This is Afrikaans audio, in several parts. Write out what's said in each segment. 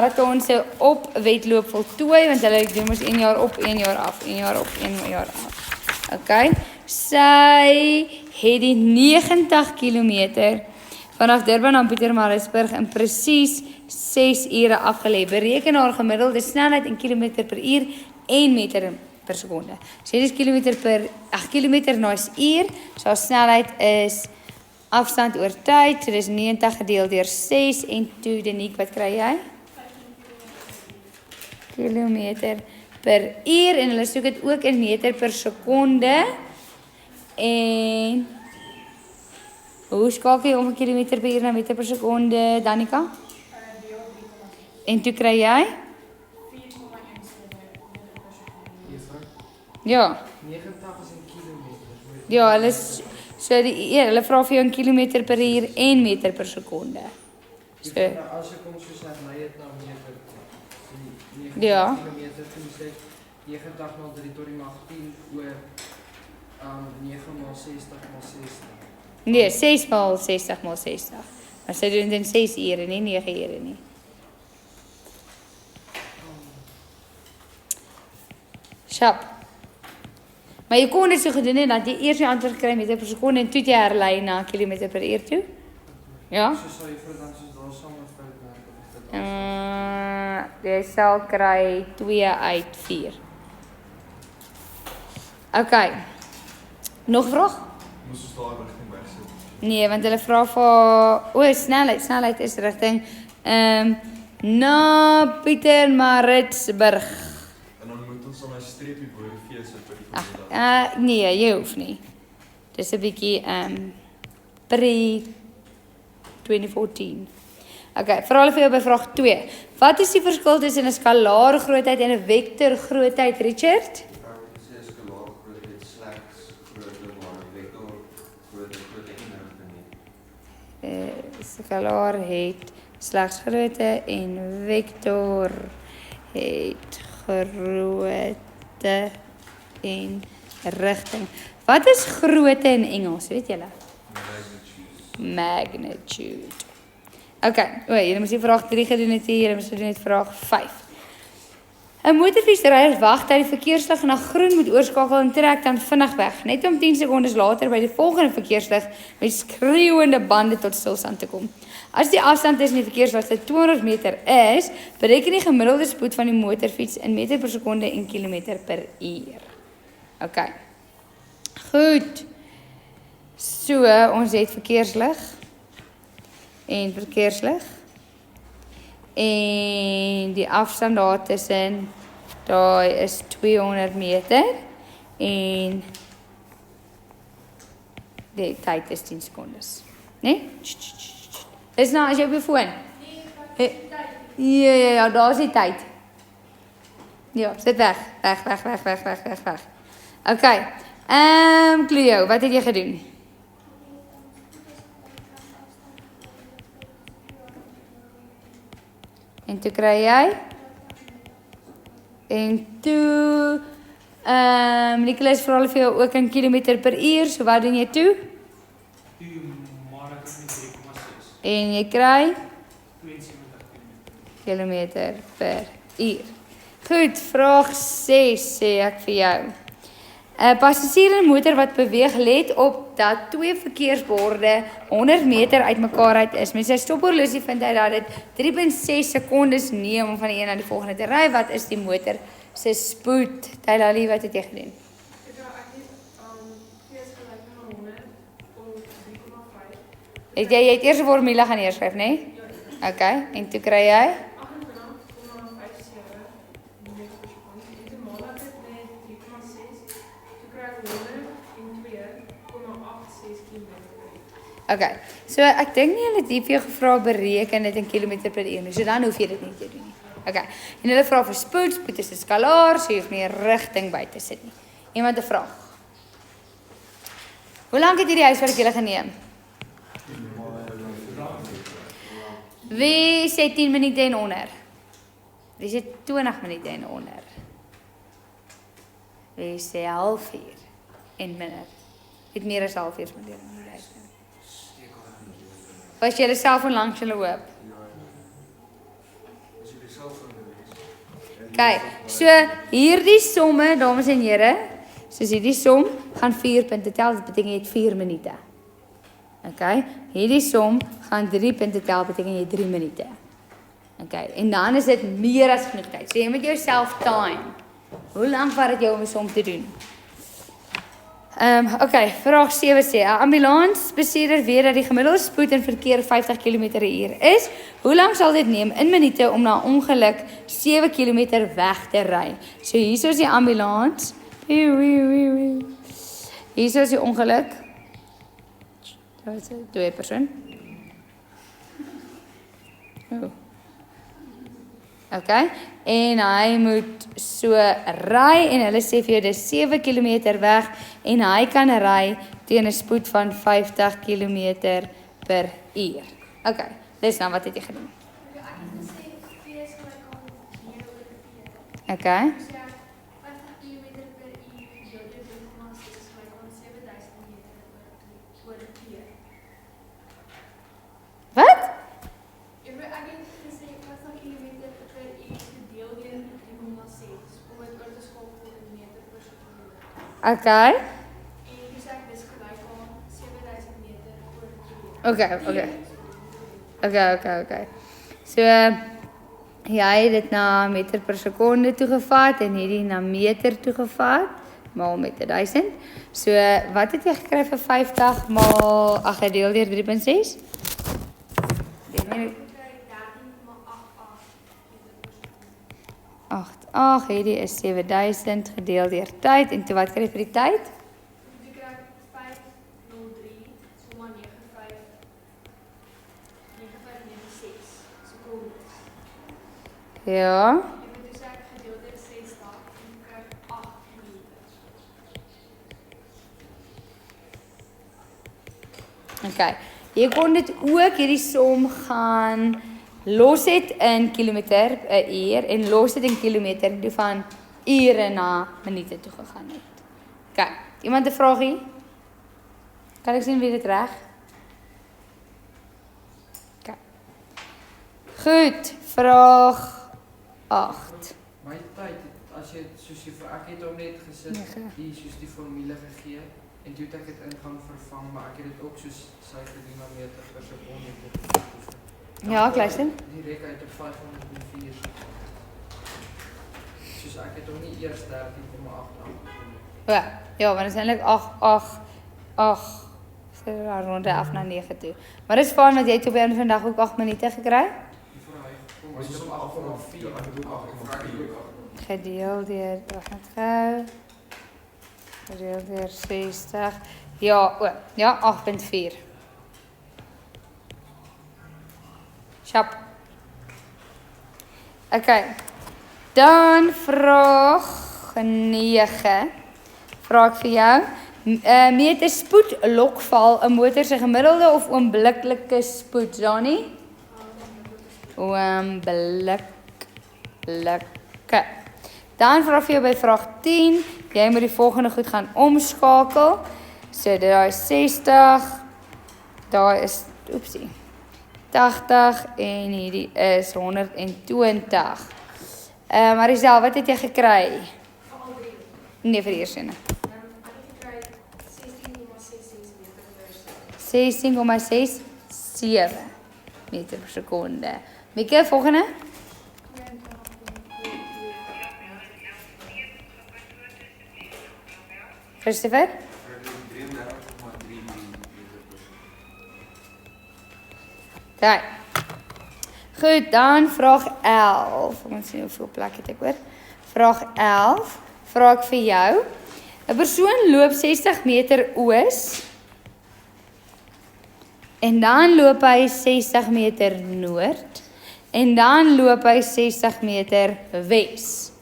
marathon se opwedloop voltooi, want hulle doen mos 1 jaar op, 1 jaar af, 1 jaar op, 1 jaar af. Okay. Sy het die 90 km vanaf Durban na Pietermaritzburg in presies 6 ure afgelê. Bereken haar gemiddelde snelheid in kilometer per uur en meter per sekonde. So dit is kilometer na uur, so haar snelheid is afstand oor tyd, so dis 90 gedeeld deur 6 en toe Denique, wat kry jy? Kilometer per uur en hulle soek dit ook in meter per sekonde. En hoe skakel jy om 'n kilometer per uur na meter per sekonde, Danica? En toe kry jy? 4,17 meter per sekonde. Ja. 90 is in kilometers. Ja, hulle vra vir jou in kilometer per uur en meter per sekonde. So, As ek kom soos ek lei het na meter, 90 ja. kilometer, toen sê 90 mal 3 tot die mag 10 oor 9 mal 60 mal 60. Nee, 6 maal 60 maal 60. Maar sy doen dit in 6 ure, nie 9 ure nie. Sjap. Maar jy kon dit so gedoen het dat jy eers die antwoord kry meter per sekonde en toe jy herlei na kilometer per uur toe. Ja? So sal jy vir dan soos daar saam met fout werk of dit Jy sal kry 2 uit 4. Okay. Nog 'n vraag? Moes ons daar rigting wegsit. Nee, want hulle vra vir snelheid is rigting na Pietermaritzburg. En dan moet ons dan 'n streepie bo die V sit vir die Nee, jy hoef nie. Dis 'n bietjie pre 2014. Okay, vra vir jou by vraag 2. Wat is die verskil tussen 'n skalaar grootheid en 'n vektor grootheid, Richard? Skalaar het slegs grootte en vektor het grootte en rigting. Wat is grootte in Engels, weet julle? Magnitude. Okay, julle moes die vraag 3 gedoen het hier, julle moes gedoen het vraag 5. 'n Motorfietsryer wag dat die verkeerslig na groen moet oorskakel en trek dan vinnig weg, net om 10 sekondes later by die volgende verkeerslig met skreeuende bande tot stilstand te kom. As die afstand tussen die verkeersligte 200 meter is, bereken die gemiddelde spoed van die motorfiets in meter per sekonde en kilometer per uur. Okay. Goed. So, ons het verkeerslig en verkeerslig. En die afstand daar tussen daai is 200 meter en die tyd is 10 sekondes. Nee? Is nou as jy op jou foon. Ja, daar is die tyd. Ja, sit weg. Weg. Okay. Cleo, wat het jy gedoen? En toe kry jy? En toe Nicholas vra hulle vir jou ook in kilometer per uur, so wat doen jy toe? maar ek is met 3,6. En jy kry 72 kilometer per uur. Goed, vraag 6 sê ek vir jou. 'n Passasier in 'n motor wat beweeg, let op dat 2 verkeersborde 100 meter uitmekaar uit is. Met sy stophorlosie vind hy dat dit 3.6 sekondes neem om van die een na die volgende te ry. Wat is die motor se spoed? Tylali, wat het jy gedoen? Jy het eers 'n formule gaan neerskryf, né? Nee? Okay, en toe kry jy? Okay, so ek dink nie hulle het hier vir jou gevra bereken dit in kilometer per uur nie, so dan hoef jy dit nie te doen nie. Okay, en hulle vra vir spoed, spoed is 'n skalaar, so jy hoef nie 'n rigting by te sit nie. Iemand 'n vraag? Hoe lank het hierdie huiswerk julle geneem? Wie sê 10 minute en onder? Wie sê 20 minute en onder? Wie sê halfuur en minder? Het meer as halfuur van die huiswerk. Was jy self en langs julle hoop? Okay, so hierdie somme, dames en here, soos hierdie som, gaan 4 punte tel, dit beteken jy het 4 minute. Okay, hierdie som gaan 3 punte tel, beteken jy 3 minute. Okay, en dan is dit meer as genoeg tyd. So jy moet jouself time. Hoe lank vat dit jou om 'n som te doen? Okay, vraag 7 sê, 'n ambulansbestuurder weet dat die gemiddelde spoed in verkeer 50 km/h is. Hoe lank sal dit neem in minute om na 'n ongeluk 7 km weg te ry? So hier is die ambulans. Hier is die ongeluk. Daar is 2 persoon. Oh. Okay, en hy moet so ry en hulle sê vir jou dis 7 km weg en hy kan ry teen 'n spoed van 50 km/h. Okay, dis nou wat het jy gedoen? Okay. Wat? Okay. Okay. So jy het dit na meter per sekonde toegevat en hierdie na meter toegevat, maal met 1000. So wat het jy gekry vir 50 maal gedeel deur 3.6? Ag, hierdie is 7000 gedeel deur tyd en toe wat kry jy vir die tyd? Jy kry 503,9596 sekondes. Ja. Jy moet dus ek gedeel deur 60 en jy kry 8 minute. Okay. Jy kon dit ook hierdie som gaan los het in kilometer 'n uur en los het in kilometer en toe van ure na minute toe gegaan het. Okay, iemand 'n vraagie? Kan ek sien wie dit reg? Okay. Goed, vraag 8. My tyd, as jy soos jy ek het hom net gesit, hier soos die formule gegee en toe het ek dit in gaan vervang, maar ek het dit ook soos sy gedoen na meter per sekonde. Ja, ek luister. Direk uit op 504. Soos ek het hom nie eers 13,8 Ja, want dit is eintlik 8 sê daar rond af na 9 toe. Maar dis fyn want jy het op die einde van die dag ook 8 minute gekry. Ons is op 8,4. Gedeel deur, wag net gou. Gedeel deur 60. Ja, 8.4. Sjap. Okay. Dan vraag 9. Vra ek vir jou. Meet 'n spoedlokval 'n motor se gemiddelde of oombliklike spoed, Janie? Oombliklike. Dan vra ek vir jou by vraag 10. Jy moet die volgende goed gaan omskakel. So daar is 60. Daar is, oepsie. 80 en hierdie is 120. Marisel, wat het jy gekry? Vir al drie. Nee, vir die eerste ene. Ek het gekry 16,66 meter per sekonde. 16,67 meter per sekonde. Mieke, volgende? Christopher? Okay. Goed, dan vraag 11. Ons sien hoeveel plek het ek hoor. Vraag 11. Vra ek vir jou. 'n Persoon loop 60 meter oos en dan loop hy 60 meter noord en dan loop hy 60 meter wes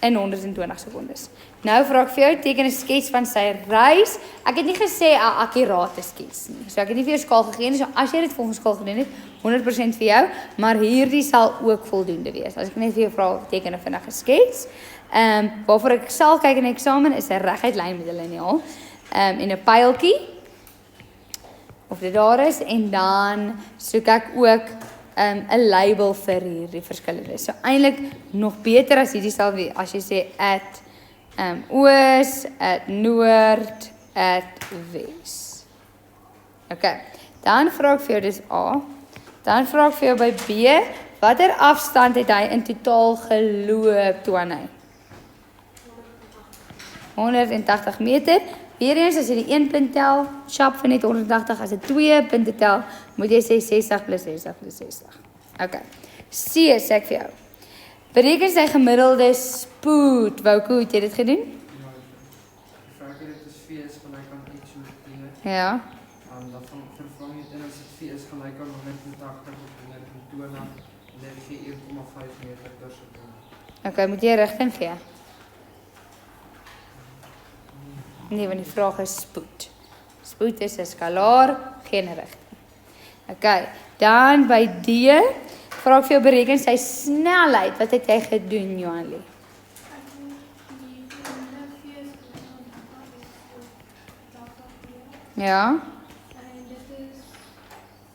in 120 sekondes. Nou vra ek vir jou, teken 'n skets van sy reis. Ek het nie gesê 'n akkurate skets nie. So ek het nie vir jou skaal gegee nie. So as jy dit volgens skaal gedoen het, 100% vir jou, maar hierdie sal ook voldoende wees. As ek net vir jou vra, teken 'n vinnige skets. Waarvoor ek sal kyk in die eksamen is 'n reguit lyn met 'n liniaal. En 'n pyltjie of dit daar is en dan soek ek ook 'n label vir hierdie verskillende. So eintlik nog beter as hierdie sal wees as jy sê at oos, at noord, at wes. Okay. Dan vra ek vir jou dis A. Dan vra ek vir jou by B, watter afstand het hy in totaal geloop toe aan hy? 180 meter. Weereens as jy die 1 punt tel, sharp vir net 180, as jy 2 punte tel, moet jy sê 60 plus 60 plus 60. Okay. C sê ek vir jou. Bereken sy gemiddelde spoed. Wouko, het jy dit gedoen? Ja, die vraag dit is V is gelyk aan X oor T. Ja. Dan vervang jy dit en as dit V is gelyk aan 180 of 120, dan gee 1,5 meter per sekonde. Okay, moet jy rigting gee? Nee, want die vraag is spoed. Spoed is 'n skalaar, geen rigting. Okay, dan by D, vra ek vir jou bereken sy snelheid. Wat het jy gedoen, Johanlie? Ja. En dit is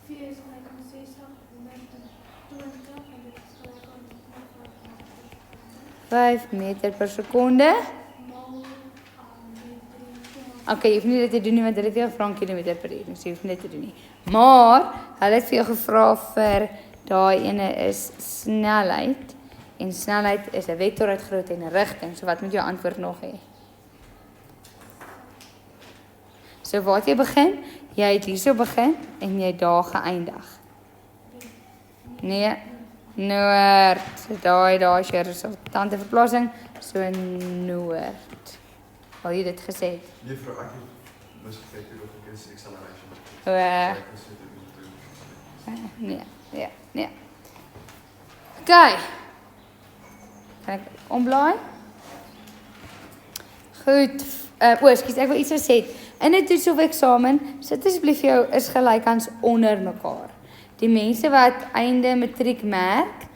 4 is gelijk aan 60, 120 en dit is gelijk aan 5 meter per sekonde. Okay, jy hoef nie dit te doen nie, want hulle het jou gevra in kilometer per uur, so jy hoef nie dit te doen nie. Maar, hulle het vir jou gevra vir daai ene is snelheid, en snelheid is 'n vektor uit grootte en 'n rigting, so wat moet jou antwoord nog hê? So waar het jy begin? Jy het hierso begin, en jy het daar geëindig. Nee, noord, so daar is jou resultante verplasing, so noord. Al jy dit gesê het? Nee, vrou, ek het misgekyk hoe of ek is acceleration. Nee. Okay. Kan ek omblaai? Goed. Ekskuus, ek wil iets gesê. In 'n toets of eksamen, sit asseblief jou is gelykans onder mekaar. Die mense wat einde matriek merk,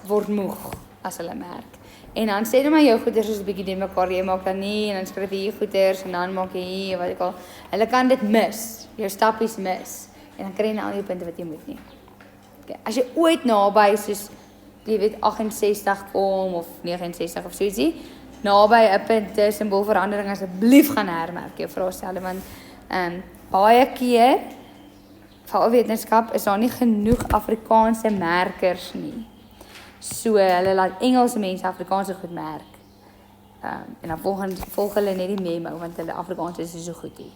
word moeg as hulle merk. En dan sê jy maar jou goeders is 'n bietjie die mekaar, jy maak dan nie en dan skryf jy hier goeders en dan maak jy hier wat ek al. Hulle kan dit mis. Jou stappies mis. En dan kry jy nou al die punte wat jy moet nie. Okay. As jy ooit naby soos jy weet 68 kom of 69 of so ietsie, naby 'n punt simboolverandering asseblief gaan hermerk jou vraestelle want baie keer vir wetenskap is daar nie genoeg Afrikaanse merkers nie. So hulle laat Engelse mense Afrikaanse goed merk. En dan volg hulle net die memo want hulle Afrikaans is nie so goed nie.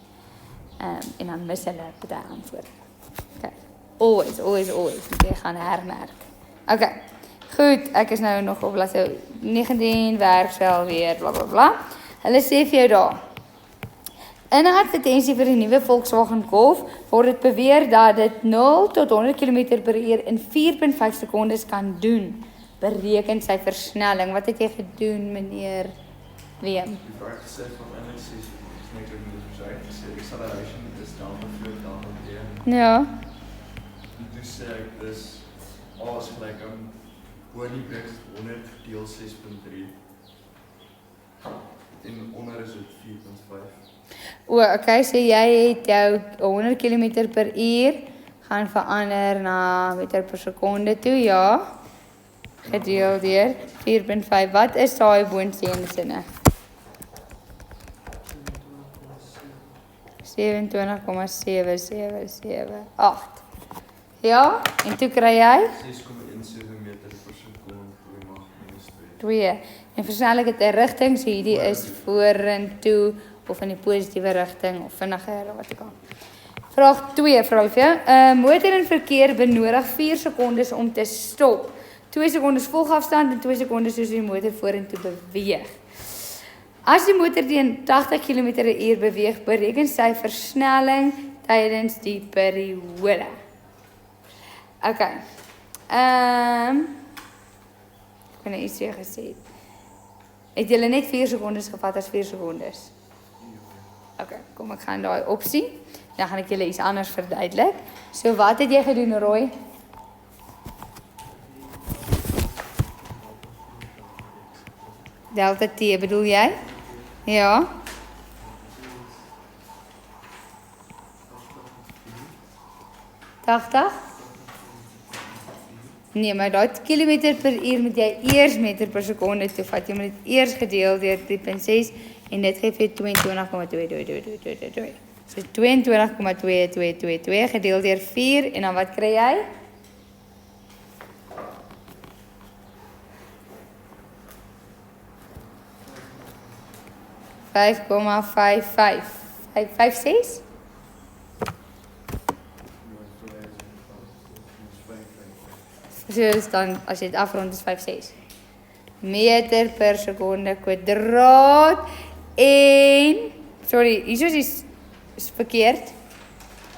En dan mis hulle baie antwoorde. Okay. Always moet jy gaan hermerk. Okay. Goed, ek is nou nog op bladsy 19 werksel weer bla bla bla. Hulle sê vir jou daar. In 'n advertensie vir 'n nuwe Volkswagen Golf word dit beweer dat dit 0 tot 100 km/h in 4.5 sekondes kan doen. Bereken sy versnelling. Wat het jy gedoen, meneer Wem? Die vraag gesê van eintlik is net ek moet verstaan gesê acceleration is delta flow delta t. Ja. En toe sê ek dis A is gelyk aan Hoënbrug 100 deel 6.3 en onder is dit 4.5. Okay, so jy het jou 100 km/h gaan verander na meter per sekonde toe, ja. Gedeel deur 4.5. Wat is daai boonste sinne? 27,7778. Ja, en toe kry jy 6,17 meter per sekonde -2. 2. En versnelling het 'n rigting, so hierdie is vorentoe of in die positiewe rigting of vinniger of wat ook al. Vraag 2, vra ek vir jou. 'n Motor in verkeer benodig 4 sekondes om te stop. 2 sekondes volgafstand en 2 sekondes soos die motor vorentoe beweeg. As die motor teen 80 km/h beweeg, bereken sy versnelling tydens die periode. Okay. Ek het iets hier gesê. Het julle net 4 sekondes gevat as 4 sekondes? Okay, kom ek gaan daai opsie. Dan gaan ek julle iets anders verduidelik. So wat het jy gedoen, Roy? Delta T, bedoel jy? Ja. 80? Nee, maar daai kilometer per uur moet jy eers meter per sekonde toevat. Jy moet dit eers gedeel deur 3.6 en dit gee vir jou 22,22222. So 22,2222 gedeel deur 4 en dan wat kry jy? $5,55. Dus dan, als je het afrondt, is 5,6. Meter per seconde kwadraat. En, sorry, hier is verkeerd.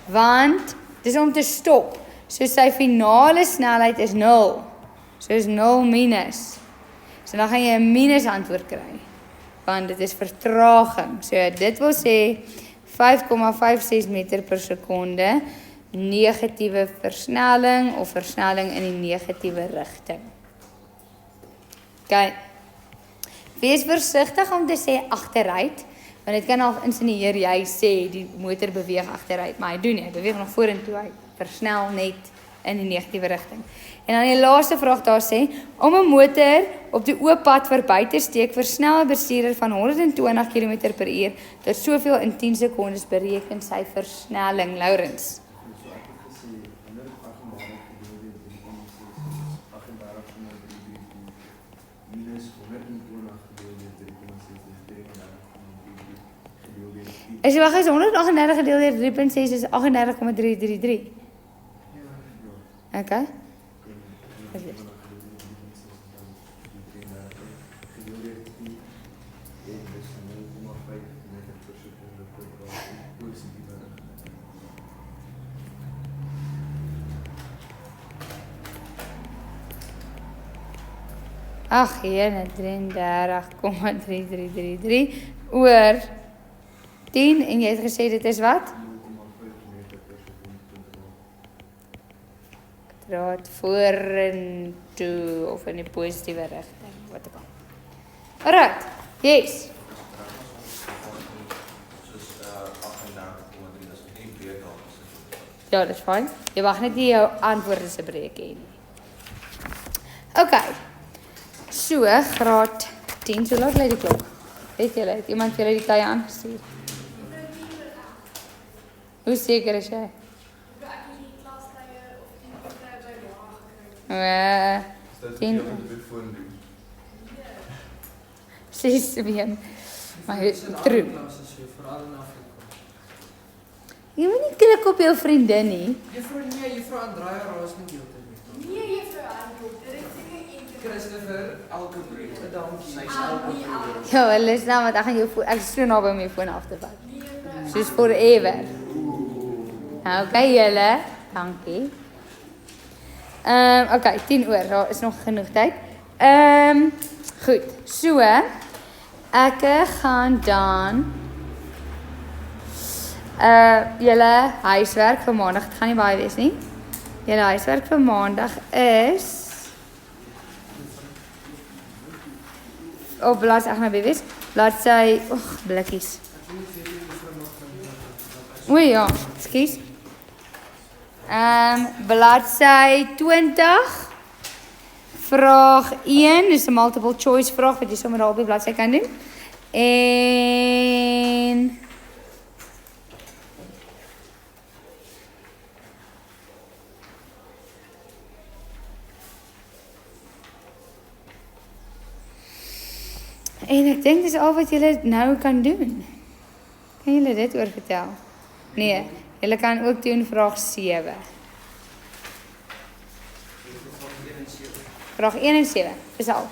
Want, het is om te stop. So sy finale snelheid is 0. So is 0 minus. So dan gaan jy 'n minus antwoord kry. Want dit is vertraging. So dit wil sê 5,56 meter per sekonde. Negatiewe versnelling of versnelling in die negatiewe rigting. Okay. Wees versigtig om te sê agteruit, want dit kan al insinueer jy sê die motor beweeg agteruit, maar hy doen nie, hy beweeg nog vorentoe, hy versnel net in die negatiewe rigting. En dan die laaste vraag daar sê, om 'n motor op die oop pad verby te steek, versnel 'n bestuurder van 120 km/h tot soveel in 10 sekondes bereken sy versnelling, Lourens. As jy wag, is 138 gedeel deur 3.6 is 38,333. Okay. Ag, 33,3333 oor 10 en jy het gesê dit is wat? Draad vorentoe of in die positiewe rigting, wat ook al. Alright, yes. Ja, dat is fijn. Je mag net nie jou antwoorde se breek hê nie. Okay. So, graad 10, so laat lê die klok. Weet julle, het iemand vir julle die tye aangestuur? Hoe seker is jy? Tien. 6 been. Maar true. Jy moet nie klik op jou vriendin nie. Juffrou Andrea raas nie heeltyd nie. Nee, juffrou Andrea, dit is seker een. Christopher, elke brief, 'n dankie. Sy's elke brief. Ja, hulle is nou want ek gaan jou ek is so naby om jou foon af te vat. Soos forever. Okay, julle. Dankie. Okay, 10 oor. Daar is nog genoeg tyd. Goed. So, ek gaan dan julle huiswerk vir maandag, dit gaan nie baie wees nie. Julle huiswerk vir maandag is op bladsy, ek gaan nou wees. Bladsy, blikkies. Oei ja, ekskuus. Bladsy 20. Vraag 1, dis 'n multiple choice vraag wat jy sommer daar op die bladsy kan doen. En ek dink dis al wat julle nou kan doen. Kan julle dit oor vertel? Nee, julle kan ook doen vraag 7. Vraag 1 en 7, dis al.